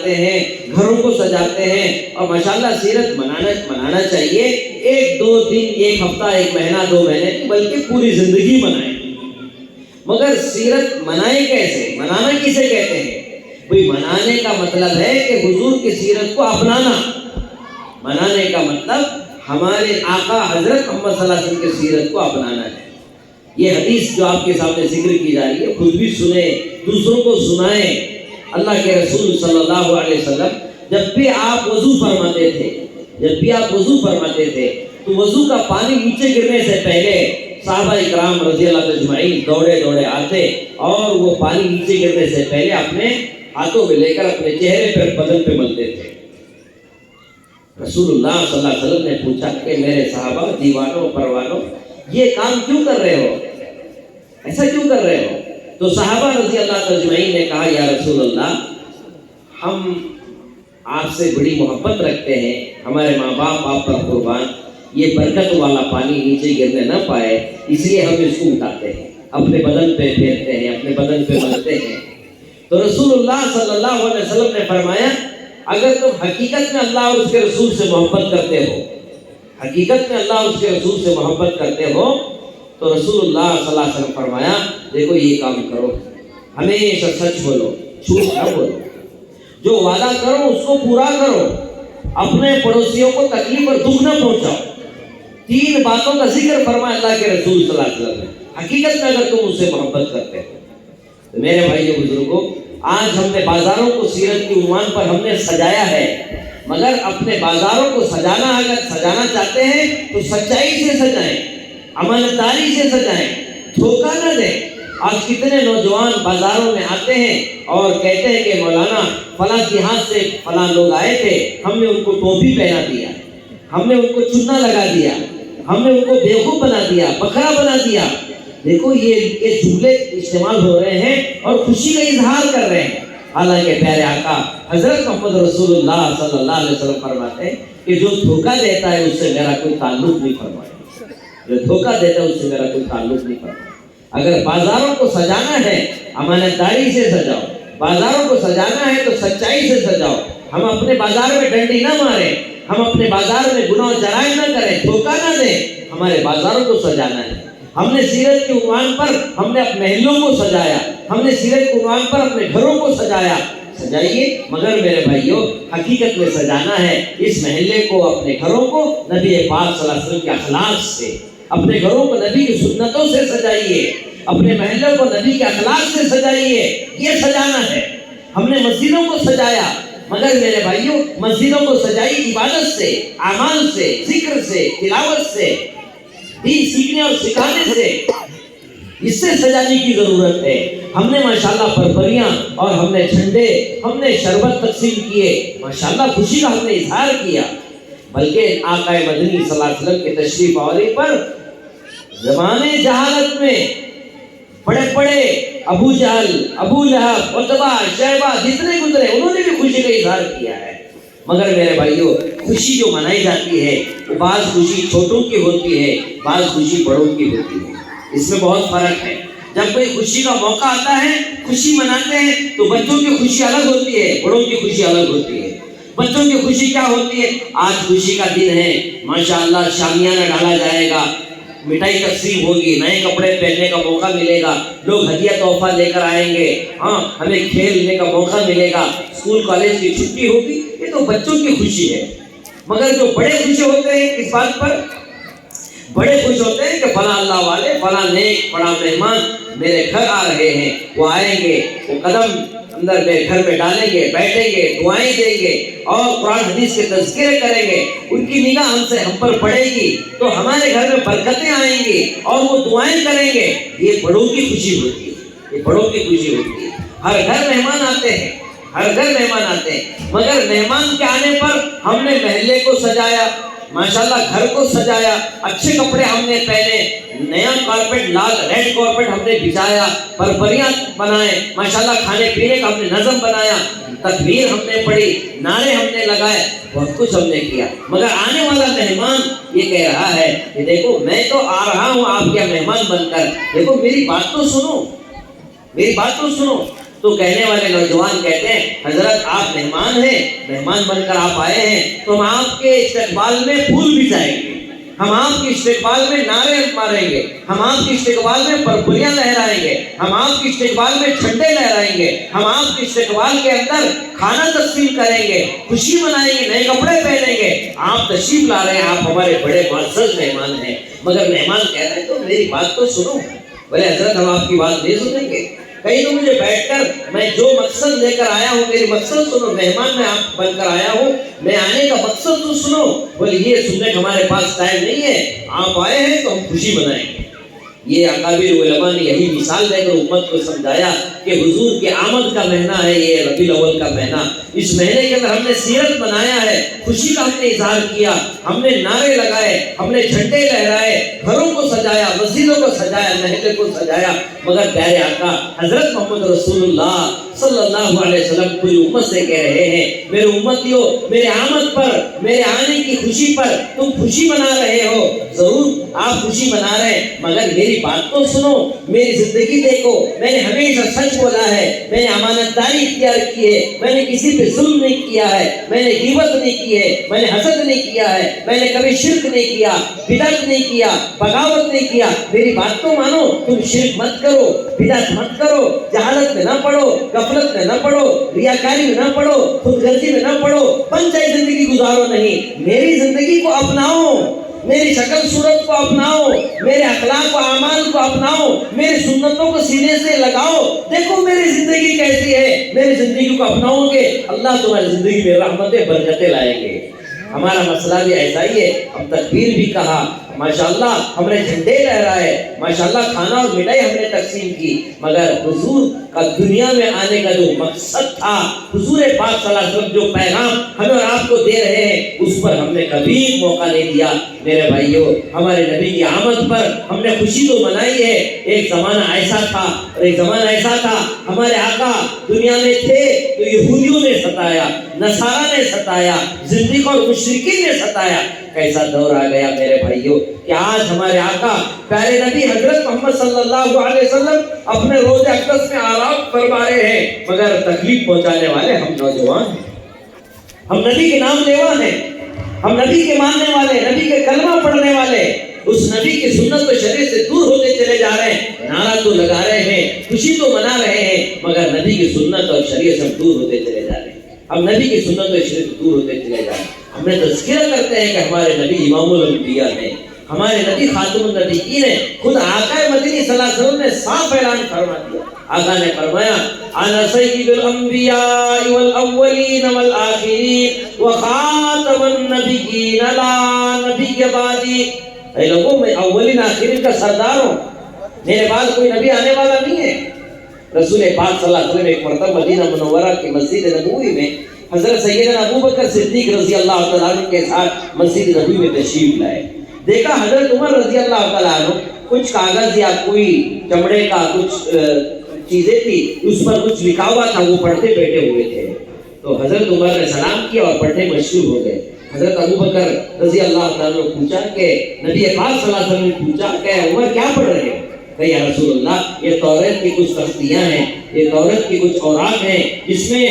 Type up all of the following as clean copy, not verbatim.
سجاتے ہیں، گھروں کو سجاتے ہیں، اور ماشاءاللہ سیرت منانا چاہیے. ایک دو دن، ایک ہفتہ، ایک مہینہ، 2 مہینے، بلکہ پوری زندگی منائیں. مگر سیرت منائیں کیسے؟ منانا کسے کہتے ہیں؟ بھئی منانے کا مطلب ہے کہ حضور کی سیرت کو اپنانا. منانے کا مطلب ہمارے آقا حضرت محمد صلی اللہ علیہ وسلم کی سیرت کو اپنانا ہے. یہ حدیث جو آپ کے سامنے ذکر کی جا رہی ہے، خود بھی سنیں، دوسروں کو سنائیں. اللہ کے رسول صلی اللہ علیہ وسلم جب بھی آپ وضو فرماتے تھے تو وضو کا پانی نیچے گرنے سے پہلے صحابہ اکرام رضی اللہ اجمعین دوڑے آتے اور وہ پانی نیچے گرنے سے پہلے اپنے ہاتھوں میں لے کر اپنے چہرے پر، بدن پہ ملتے تھے. رسول اللہ صلی اللہ علیہ وسلم نے پوچھا کہ میرے صحابہ، دیوانوں پروانوں، یہ کام کیوں کر رہے ہو؟ ایسا کیوں کر رہے ہو؟ تو صحابہ رضی اللہ اجمعین نے کہا یا رسول اللہ، ہم آپ سے بڑی محبت رکھتے ہیں، ہمارے ماں باپ آپ پر قربان، یہ برکت والا پانی نیچے گرنے نہ پائے، اس لیے ہم اس کو اٹھاتے ہیں، اپنے بدن پہ پھیرتے ہیں، اپنے بدن پہ ملتے ہیں. تو رسول اللہ صلی اللہ علیہ وسلم نے فرمایا اگر تم حقیقت میں اللہ اور اس کے رسول سے محبت کرتے ہو، حقیقت میں اللہ اور اس کے رسول سے محبت کرتے ہو، تو رسول اللہ صلی اللہ علیہ وسلم فرمایا دیکھو یہ کام کرو، ہمیشہ سچ بولو، جھوٹ نہ بولو، جو وعدہ کرو اس کو پورا کرو، اپنے پڑوسیوں کو تکلیف اور دکھ نہ پہنچاؤ. 3 باتوں کا ذکر فرمایا اللہ کے رسول صلی اللہ علیہ وسلم نے. حقیقت میں اگر تم اس سے محبت کرتے ہو تو میرے بھائیو بزرگوں، آج ہم نے بازاروں کو سیرت کی عنوان پر ہم نے سجایا ہے، مگر اپنے بازاروں کو اگر سجانا چاہتے ہیں تو سچائی سے سجائیں، امانتداری سے سجائیں، دھوکہ نہ دیں. آج کتنے نوجوان بازاروں میں آتے ہیں اور کہتے ہیں کہ مولانا فلاں دیہات سے فلاں لوگ آئے تھے، ہم نے ان کو ٹوپی پہنا دیا، ہم نے ان کو چنا لگا دیا، ہم نے ان کو بیوقوف بنا دیا، بکرا بنا دیا. دیکھو یہ جملے استعمال ہو رہے ہیں اور خوشی کا اظہار کر رہے ہیں. حالانکہ پیارے آقا حضرت محمد رسول اللہ صلی اللہ علیہ وسلم فرماتے ہیں کہ جو دھوکہ دیتا ہے اس سے میرا کوئی تعلق نہیں. فرمایا جو دھوکہ دیتا ہے اس سے میرا کوئی تعلق نہیں. فرمایا اگر بازاروں کو سجانا ہے امانتداری سے سجاؤ، بازاروں کو سجانا ہے تو سچائی سے سجاؤ. ہم اپنے بازار میں ڈنڈی نہ ماریں، ہم اپنے بازار میں گناہ و جرائم نہ کریں، دھوکہ نہ دیں. ہمارے بازاروں کو سجانا ہے. ہم نے سیرت کی عنوان پر ہم نے اپنے محلوں کو سجایا، ہم نے سیرت کی عنوان پر اپنے گھروں کو سجایا. سجائیے، مگر میرے بھائیوں حقیقت میں سجانا ہے اس محلے کو، اپنے گھروں کو نبی پاک صلی اللہ علیہ وسلم کے اخلاق سے، اپنے گھروں کو نبی کی سنتوں سے سجائیے، اپنے محلوں کو نبی کے اخلاق سے سجائیے. یہ سجانا ہے. ہم نے مسجدوں کو سجایا، مگر میرے بھائیوں مسجدوں کو سجائی عبادت سے، اعمال سے، ذکر سے، تلاوت سے، دین سیکھنے اور سکھانے سے. اس سے سجانے کی ضرورت ہے. ہم نے ماشاءاللہ پرپریاں اور ہم نے جھنڈے، ہم نے شربت تقسیم کیے، ماشاءاللہ خوشی کا ہم نے اظہار کیا. بلکہ آقا مدنی صلی اللہ علیہ وسلم کے تشریف آوری پر زمانے جہالت میں بڑے ابو جہل، ابو لہب، عتبہ، شیبہ جتنے گزرے انہوں نے بھی خوشی کا اظہار کیا ہے. مگر میرے بھائیوں خوشی جو منائی جاتی ہے وہ بعض خوشی چھوٹوں کی ہوتی ہے، بعض خوشی بڑوں کی ہوتی ہے. اس میں بہت فرق ہے. جب کوئی خوشی کا موقع آتا ہے، خوشی مناتے ہیں، تو بچوں کی خوشی الگ ہوتی ہے، بڑوں کی خوشی الگ ہوتی ہے. بچوں کی خوشی کیا ہوتی ہے؟ آج خوشی کا دن ہے، ماشاءاللہ شامیانہ ڈالا جائے گا، مٹھائی تقسیم ہوگی، نئے کپڑے پہننے کا موقع ملے گا، لوگ ہدیہ تحفہ لے کر آئیں گے، ہمیں کھیلنے کا موقع ملے گا، اسکول کالج کی چھٹی ہوگی. یہ تو بچوں کی خوشی ہے. مگر جو بڑے خوش ہوتے ہیں اس بات پر، بڑے خوش ہوتے ہیں کہ فلاں اللہ والے، فلاں نیک بڑا مہمان میرے گھر آ رہے ہیں، وہ آئیں گے، وہ قدم اندر میں گھر میں ڈالیں گے، بیٹھیں گے، دعائیں دیں گے اور قرآن حدیث کے تذکرے کریں گے. ان کی نگاہ ہم پر پڑے گی تو ہمارے گھر میں برکتیں آئیں گی اور وہ دعائیں کریں گے. یہ بڑوں کی خوشی ہوتی ہے، یہ بڑوں کی خوشی ہوتی ہے. ہر گھر مہمان آتے ہیں، ہر گھر مہمان آتے ہیں، مگر مہمان کے آنے پر ہم نے محلے کو سجایا، ماشاءاللہ گھر کو سجایا، اچھے کپڑے ہم نے پہنے، نیا کارپیٹ، لال ریڈ کارپیٹ ہم نے بچھایا، پرپریاں بنائے، ماشاءاللہ کھانے پینے کا ہم نے نظم بنایا، تکبیر ہم نے پڑھی، نعرے ہم نے لگائے، بہت کچھ ہم نے کیا. مگر آنے والا مہمان یہ کہہ رہا ہے کہ دیکھو میں تو آ رہا ہوں آپ کے مہمان بن کر، دیکھو میری بات تو سنو، میری بات تو سنو. تو کہنے والے نوجوان کہتے ہیں حضرت آپ مہمان ہیں، مہمان بن کر آپ آئے ہیں تو ہم آپ کے استقبال میں پھول بچھائیں گے، ہم آپ کے استقبال میں نعرے ماریں گے، ہم آپ کے استقبال میں پرپریاں لہرائیں گے، ہم آپ کے استقبال میں جھنڈے لہرائیں گے، ہم آپ کے استقبال کے اندر کھانا تقسیم کریں گے، خوشی منائیں گے، نئے کپڑے پہنیں گے۔ آپ تشریف لا رہے ہیں، آپ ہمارے بڑے معزز مہمان ہیں۔ مگر مہمان کہہ رہے ہیں تو میری بات تو سنو۔ بولے حضرت ہم آپ کی بات نہیں سنیں گے، کہیں تو مجھے بیٹھ کر میں جو مقصد لے کر آیا ہوں میری مقصد سنو، مہمان میں آپ بن کر آیا ہوں، میں آنے کا مقصد تو سنو۔ بولے یہ سننے کا ہمارے پاس ٹائم نہیں ہے، آپ آئے ہیں تو ہم خوشی منائیں گے۔ یہ اکابر علماء نے یہی مثال دے کر امت کو سمجھایا کہ حضور کے آمد کا مہینہ ہے یہ ربیع الاول کا مہینہ، اس مہینے کے اندر ہم نے سیرت بنایا ہے، خوشی کا ہم نے اظہار کیا، ہم نے نعرے لگائے، ہم نے جھنڈے لہرائے، گھروں کو سجایا، مسجدوں کو سجایا، محلے کو سجایا۔ مگر پیارے آقا حضرت محمد رسول اللہ صلی اللہ علیہ وسلم پوری امت سے کہہ رہے ہیں میرے امتیوں، میرے آمد پر، میرے آنے کی خوشی پر تم خوشی منا رہے ہو، ضرور آپ خوشی منا رہے ہیں، مگر میری بات تو سنو، میری زندگی دیکھو، میں نے ہمیشہ سچ بولا ہے، میں نے امانت داری اختیار کی ہے، میں نے کسی پہ ظلم نہیں کیا ہے، میں نے غیبت نہیں کی ہے، میں نے حسد نہیں کیا ہے، میں نے کبھی شرک نہیں کیا، بدعت نہیں کیا، بغاوت نہیں کیا۔ میری بات تو مانو، تم شرک مت کرو، بدعت مت کرو، جہالت میں نہ پڑو، غفلت میں نہ پڑو، ریاکاری میں نہ پڑو، خود غرضی میں نہ پڑو، پنچائی زندگی گزارو نہیں، میری زندگی کو اپناؤ، میری شکل صورت کو اپناؤ، میرے اخلاق و اعمال کو اپناؤ، میری سنتوں کو سینے سے لگاؤ، دیکھو میری زندگی کیسی ہے، میری زندگی کو اپناؤ گے اللہ تمہاری زندگی میں رحمتیں برکتیں لائیں گے۔ ہمارا مسئلہ بھی ایسا ہی ہے، ہم تکبیر بھی کہا، ماشاءاللہ ہم نے جھنڈے لہرائے، ماشاءاللہ کھانا اور مٹھائی ہم نے تقسیم کی، مگر حضور کا دنیا میں آنے کا جو مقصد تھا، حضور پاک صلی اللہ علیہ وسلم جو پیغام ہمیں اور آپ کو دے رہے ہیں، اس پر ہم نے کبھی موقع نہیں دیا۔ میرے بھائیوں، ہمارے نبی کی آمد پر ہم نے خوشی تو منائی ہے، ایک زمانہ ایسا تھا اور ایک زمانہ ایسا تھا ہمارے آقا دنیا میں تھے تو یہودیوں نے ستایا، نصارہ نے ستایا، زندیق اور مشرکین نے ستایا۔ کیسا دور آ گیا میرے بھائیوں کہ آج ہمارے آقا پیارے نبی حضرت محمد صلی اللہ علیہ وسلم اپنے روضہ اقدس میں آرام فرما رہے ہیں، مگر تکلیف پہنچانے والے ہم نوجوان ہیں، ہم نبی کے نام لیوا ہیں، ہم نبی کے ماننے والے، نبی کے کلمہ پڑھنے والے، اس نبی کی سنت و شریعت سے دور ہوتے چلے جا رہے ہیں، نعرہ تو لگا رہے ہیں، خوشی تو منا رہے ہیں، مگر نبی کی سنت اور شریعت سے دور ہوتے چلے جا رہے ہیں، ہم نبی کی سنت و شریعت سے دور ہوتے چلے جا رہے ہیں۔ ہم نے تذکرہ کرتے ہیں کہ ہمارے نبی امام الانبیاء ہیں، ہمارے نبی خاتم النبیین ہیں، خود آقا مدنی صلی اللہ علیہ وسلم نے صاف اعلان فرما دیا، آقا نے فرمایا انا سید الانبیاء والاولین والآخرین وخاتم النبیین لا نبی بعدی۔ اے لوگوں، میں اولین آخرین کا سردار ہوں، میرے بعد کوئی نبی آنے والا نہیں ہے۔ رسول پاک صلی اللہ علیہ وسلم ایک مرتبہ مدینہ منورہ کی مسجد نبوی میں حضرت سیدنا ابوبکر صدیق رضی اللہ تعالیٰ عنہ کے ساتھ مسجد نبوی میں تشریف لائے، دیکھا حضرت عمر رضی اللہ تعالیٰ عنہ کچھ کاغذ یا کوئی چمڑے کا کچھ چیزیں تھی، اس پر کچھ لکھا ہوا تھا، وہ پڑھتے بیٹھے ہوئے تھے، تو حضرت عمر نے سلام کیا اور پڑھنے مشغول ہو گئے۔ حضرت ابوبکر رضی اللہ تعالیٰ عنہ پوچھا کہ نبی پاک صلی اللہ علیہ وسلم نے پوچھا کہ عمر کیا پڑھ رہے ہیں؟ کہ یا رسول اللہ یہ توریت کی کچھ تختیاں ہیں، یہ توریت کی کچھ اوراق ہیں، جس میں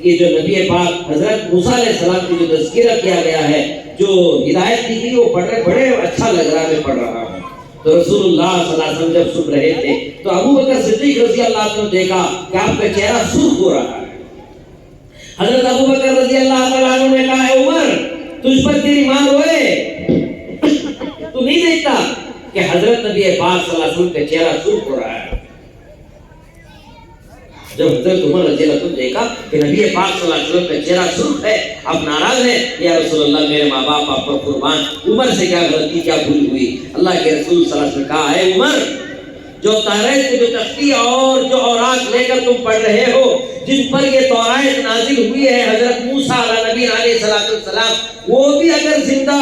یہ جو نبی پاک حضرت موسیٰ علیہ السلام کی جو تذکرہ کیا گیا ہے، جو ہدایت دی گئی، وہ پڑھ رہے، بڑے اچھا لگ رہا ہے، میں پڑھ رہا ہوں۔ تو رسول اللہ صلی اللہ علیہ وسلم جب سن رہے تھے تو ابوبکر صدیق رضی اللہ عنہ نے دیکھا کہ آپ کا چہرہ سرخ ہو رہا ہے۔ حضرت ابوبکر رضی اللہ عنہ نے کہا، اے عمر تجھ پر تیری ماں روئے، تو نہیں دیکھتا کہ حضرت نبی پاک صلی اللہ علیہ وسلم کا چہرہ سرخ ہو رہا ہے؟ جب حضرت عمر رضی اللہ عنہ نے دیکھا کہ نبی پاک صلی اللہ علیہ وسلم کا چہرہ سرخ ہے، آپ ناراض ہیں، یا رسول اللہ میرے ماں باپ آپ پر قربان، عمر سے کیا غلطی، کیا بھول ہوئی؟ اللہ کے رسول صلی اللہ علیہ وسلم نے کہا، اے عمر جو توریت کی جو تختی اور جو اوراق لے کر تم پڑھ رہے ہو، جن پر یہ توریت نازل ہوئی ہے حضرت موسیٰ علیہ نبی علیہ السلام، وہ بھی اگر زندہ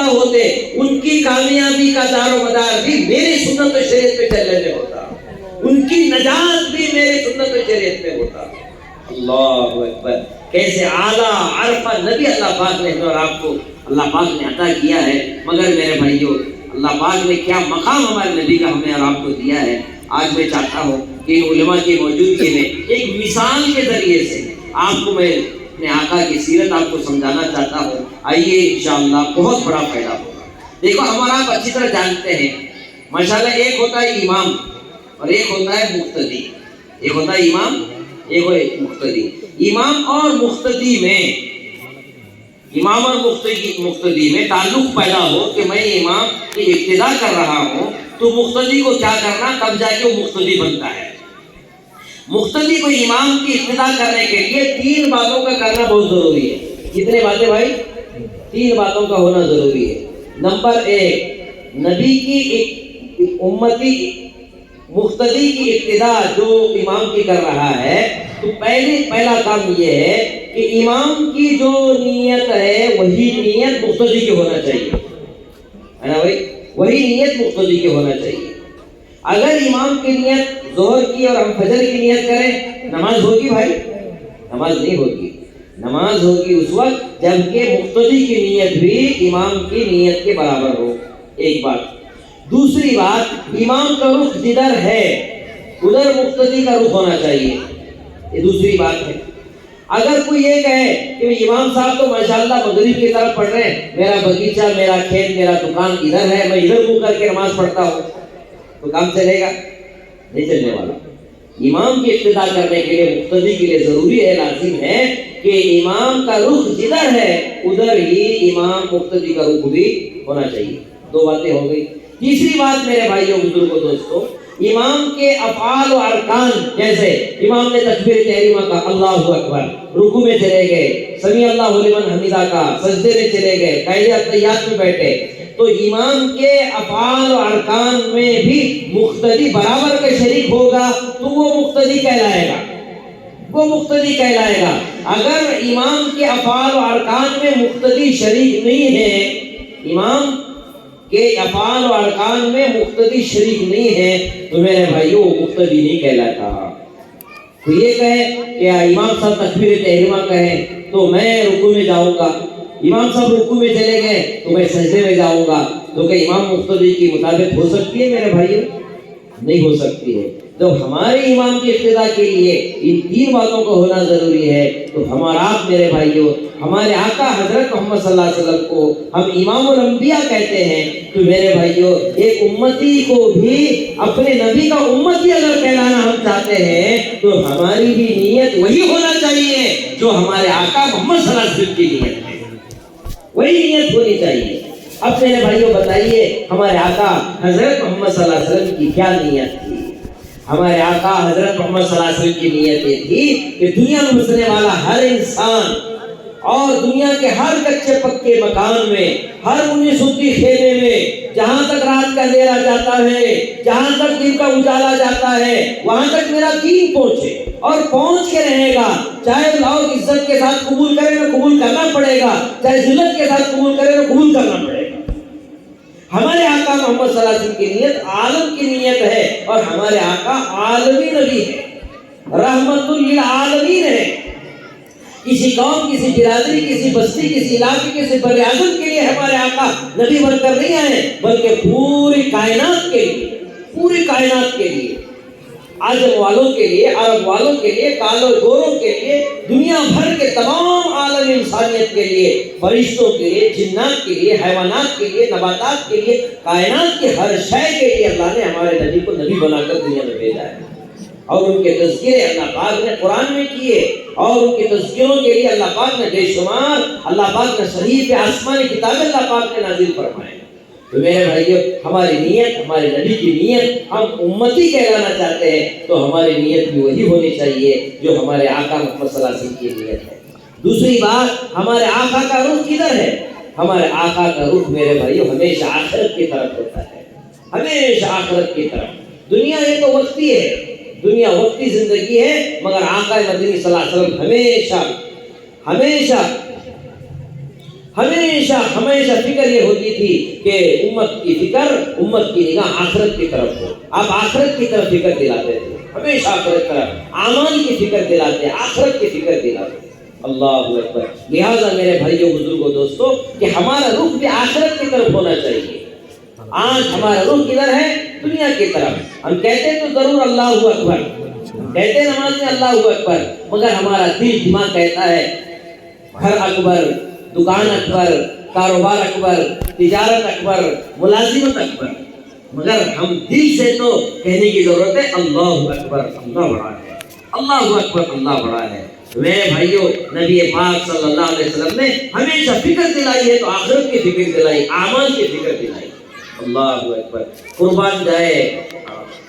ہوتے ان کی کامیابی کا دار و مدار بھی میری سنت و شریعت پہ چلنے میں ہوتا، ان کی نجات بھی میری سنت و شریعت میں ہوتا۔ اللہ اکبر، کیسے اعلیٰ عرفہ نبی اللہ پاک نے اور آپ کو اللہ پاک نے عطا کیا ہے۔ مگر میرے بھائیوں، اللہ پاک نے کیا مقام ہمارے نبی کا ہمیں اور آپ کو دیا ہے۔ آج میں چاہتا ہوں تین علماء کی موجودگی میں ایک مثال کے ذریعے سے آپ کو میں اپنے آقا کی سیرت آپ کو سمجھانا چاہتا ہوں. آئیے انشاءاللہ بہت بڑا فائدہ ہوگا. دیکھو ہمارا آپ اچھی طرح جانتے ہیں ماشاءاللہ، ایک ہوتا ہے امام اور ایک ہوتا ہے مقتدی. ایک ہوتا ہے امام، ایک ہوتا ہے مقتدی. امام اور مقتدی میں تعلق پیدا ہو کہ میں امام کی اقتداء کر رہا ہوں تو مقتدی کو کیا کرنا، تب جا کے وہ مقتدی بنتا ہے. مقتدی کو امام کی اقتداء کرنے کے لیے تین باتوں کا کرنا بہت ضروری ہے. کتنے باتیں بھائی؟ تین باتوں کا ہونا ضروری ہے. نمبر ایک، نبی کی امتی مقتدی کی اقتداء جو امام کی کر رہا ہے تو پہلا کام یہ ہے کہ امام کی جو نیت ہے وہی نیت مقتدی کی ہونا چاہیے، ہے نا بھائی؟ وہی نیت مقتدی کی ہونا چاہیے. اگر امام کی نیت ظہر کی اور ہم فجر کی نیت کریں، نماز ہوگی بھائی؟ نماز نہیں ہوگی. نماز ہوگی اس وقت جبکہ مقتدی کی نیت بھی امام کی نیت کے برابر ہو. ایک بات. دوسری بات، امام کا رخ جدھر ہے ادھر مقتدی کا رخ ہونا چاہیے. یہ دوسری بات ہے. اگر کوئی یہ کہے کہ امام صاحب تو ماشاءاللہ مغرب کی طرف پڑھ رہے ہیں، میرا باغیچہ، میرا کھیت، میرا دکان ادھر ہے، میں ادھر منہ کر کے نماز پڑھتا ہوں، تو کام چلے گا؟ نہیں چلنے والا. امام کی اقتداء کرنے کے لیے مقتدی کے لیے ضروری ہے، لازم ہے کہ امام کا رخ جدھر ہے ادھر ہی امام مقتدی کا رخ بھی ہونا چاہیے. دو باتیں ہو گئی. تیسری بات میرے بھائیوں بزرگوں دوستوں، امام کے افعال و ارکان، جیسے امام نے تکبیر تحریمہ کا اللہ اکبر، رکوع میں چلے گئے، سمیع اللہ لمن حمیدہ کا، سجدے میں چلے گئے، قاعدہ التحیات میں بیٹھے، تو امام کے افعال و ارکان میں بھی مقتدی برابر کا شریک ہوگا تو وہ مقتدی کہلائے گا. وہ مقتدی کہلائے گا. اگر امام کے افعال و ارکان میں مقتدی شریک نہیں ہے، امام کے افعال و ارکان میں مقتدی شریک نہیں ہے تو میرے بھائیو مقتدی نہیں کہلاتا. تو یہ کہے کہ امام صاحب تکبیر تحریمہ کہیں تو میں رکوع میں جاؤں گا، امام صاحب رکوع میں چلے گئے تو میں سجدے میں جاؤں گا، تو کہ امام مقتدی کی مطابق ہو سکتی ہے میرے بھائیو؟ نہیں ہو سکتی ہے. جب ہمارے امام کی اقتداء کے لیے ان تین باتوں کو ہونا ضروری ہے تو ہمارا آپ میرے بھائیوں، ہمارے آقا حضرت محمد صلی اللہ علیہ وسلم کو ہم امام الانبیاء کہتے ہیں. تو میرے بھائیوں، ایک امتی کو بھی اپنے نبی کا امتی اگر کہلانا ہم چاہتے ہیں تو ہماری بھی نیت وہی ہونا چاہیے جو ہمارے آقا محمد صلی اللہ علیہ وسلم کی نیت ہے، وہی نیت ہونی چاہیے. اب میرے بھائیوں بتائیے ہمارے آقا حضرت محمد صلی اللہ علیہ وسلم کی کیا نیت تھی؟ ہمارے آقا حضرت محمد صلی اللہ علیہ وسلم کی نیت یہ تھی کہ دنیا میں بسنے والا ہر انسان اور دنیا کے ہر کچے پکے مکان میں، ہر منی سوتی خیمے میں، جہاں تک رات کا اندھیرا جاتا ہے، جہاں تک دن کا اجالا جاتا ہے، وہاں تک میرا دین پہنچے اور پہنچ کے رہے گا. چاہے لوگ عزت کے ساتھ قبول کریں تو قبول کرنا پڑے گا، چاہے ذلت کے ساتھ قبول کریں تو قبول کرنا پڑے گا. ہمارے آقا محمد صلی اللہ علیہ وسلم کی نیت عالم کی نیت ہے اور ہمارے آقا عالمی نبی ہے، رحمت للعالمین ہے. کسی قوم، کسی برادری، کسی بستی، کسی علاقے، کسی بر اعظم کے لیے ہمارے آقا نبی بن کر نہیں آئے بلکہ پوری کائنات کے لیے، پوری کائنات کے لیے، عجم والوں کے لیے، عرب والوں کے لیے، کالوں گوروں کے لیے، دنیا بھر کے تمام عالم انسانیت کے لیے، فرشتوں کے لیے، جنات کے لیے، حیوانات کے لیے، نباتات کے لیے، کائنات کی ہر شے کے لیے اللہ نے ہمارے نبی کو نبی بنا کر دنیا میں بھیجا ہے. اور ان کے تذکرے اللہ پاک نے قرآن میں کیے اور ان کے تذکروں کے لیے اللہ پاک نے بے شمار، اللہ پاک نے صحیح آسمانی کتابیں اللہ پاک نے نازل فرمائے. تو میرے بھائیو، ہماری نیت، ہمارے نبی کی نیت، ہم امتی کہلانا چاہتے ہیں تو ہماری نیت بھی وہی ہونی چاہیے جو ہمارے آقا محمد صلی اللہ علیہ وسلم کی نیت ہے. دوسری بات، ہمارے آقا کا رخ کدھر ہے؟ ہمارے آقا کا رخ میرے بھائیو ہمیشہ آخرت کی طرف ہوتا ہے، ہمیشہ آخرت کی طرف. دنیا یہ تو وقتی ہے، دنیا وقتی زندگی ہے، مگر آقا مدنی صلی اللہ علیہ وسلم ہمیشہ ہمیشہ ہمیشہ ہمیشہ فکر یہ ہوتی تھی کہ امت کی فکر، امت کی نگاہ آخرت کی طرف ہو. آپ آخرت کی طرف فکر دلاتے تھے، ہمیشہ آخرت طرف، اعمال کی فکر دلاتے، آخرت کی فکر دلاتے. اللہ اکبر. لہٰذا میرے بھائیوں بزرگوں دوستوں کہ ہمارا رخ بھی آخرت کی طرف ہونا چاہیے. آج ہمارا رخ کدھر ہے؟ دنیا کی طرف. ہم کہتے ہیں تو ضرور اللہ اکبر، کہتے ہیں نماز میں اللہ اکبر، مگر ہمارا دل دماغ کہتا ہے گھر اکبر، دکان اکبر، کاروبار اکبر، تجارت اکبر، ملازمت اکبر، مگر ہم دل سے تو کہنے کی ضرورت ہے اللہ اکبر، اللہ بڑا ہے، اللہ اکبر، اللہ بڑا ہے۔ میرے بھائیو، نبی پاک صلی اللہ علیہ وسلم نے ہمیشہ فکر دلائی ہے تو آخرت کی فکر دلائی، اعمال کی فکر دلائی۔ اللہ اکبر، قربان جائے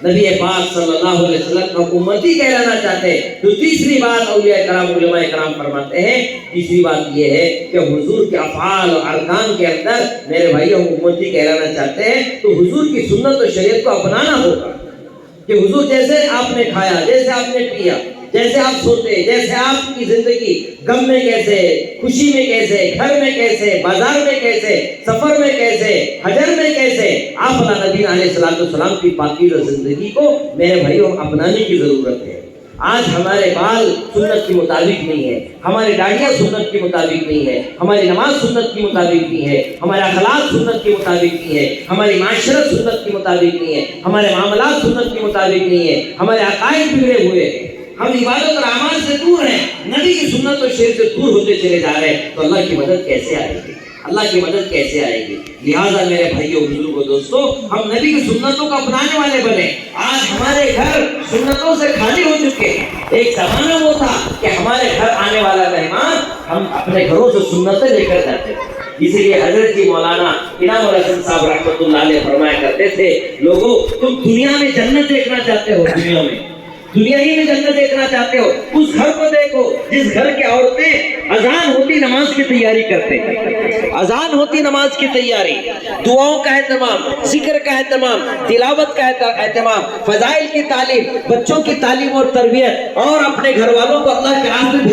نبی پاک صلی اللہ علیہ وسلم کا امتی کہلانا چاہتے ہیں تو تیسری بات اولیاء کرام علماء کرام فرماتے ہیں، تیسری بات یہ ہے کہ حضور کے افعال اور ارکان کے اندر میرے بھائیوں امتی کہلانا چاہتے ہیں تو حضور کی سنت و شریعت کو اپنانا ہوگا کہ حضور جیسے آپ نے کھایا، جیسے آپ نے پیا، جیسے آپ سوتے، جیسے آپ کی زندگی غم میں کیسے، خوشی میں کیسے، گھر میں کیسے، بازار میں کیسے، سفر میں کیسے، حجر میں کیسے، آپ نبی علیہ السلام کی پاکیزہ زندگی کو میرے بھائیوں اپنانے کی ضرورت ہے۔ آج ہمارے بال سنت کے مطابق نہیں ہے، ہماری داڑھیاں سنت کے مطابق نہیں ہے، ہماری نماز سنت کے مطابق نہیں ہے، ہمارے اخلاق سنت کے مطابق نہیں ہے، ہماری معاشرت سنت کے مطابق نہیں ہے، ہمارے معاملات سنت کے مطابق نہیں ہے، ہمارے عقائد بگڑے ہوئے، ہم عبادت اور اعمال سے دور ہیں، نبی کی سنت اور شریعت سے دور ہوتے چلے جا رہے ہیں، تو اللہ کی مدد کیسے آئے گی؟ اللہ کی مدد کیسے آئے گی؟ لہٰذا میرے بھائیوں بزرگوں دوستوں، ہم نبی کی سنتوں کو اپنانے والے بنے۔ آج ہمارے گھر سنتوں سے خالی ہو چکے ہیں۔ ایک زمانہ وہ تھا کہ ہمارے گھر آنے والا مہمان ہم اپنے گھروں سے سنتیں لے کر جاتے تھے۔ اسی لیے حضرت جی مولانا انعام الحسن صاحب رحمۃ اللہ علیہ فرمایا کرتے تھے، لوگوں تم دنیا میں جنت دیکھنا چاہتے ہو، دنیا ہی میں جنت دیکھنا چاہتے ہو، اس گھر کو دیکھو جس گھر کی عورتیں اذان ہوتی نماز کی تیاری کرتے ہیں، اذان ہوتی نماز کی تیاری، دعاؤں کا اہتمام، ذکر کا اہتمام، تلاوت کا اہتمام، فضائل کی تعلیم، بچوں کی تعلیم اور تربیت، اور اپنے گھر والوں کو اللہ کے راہ میں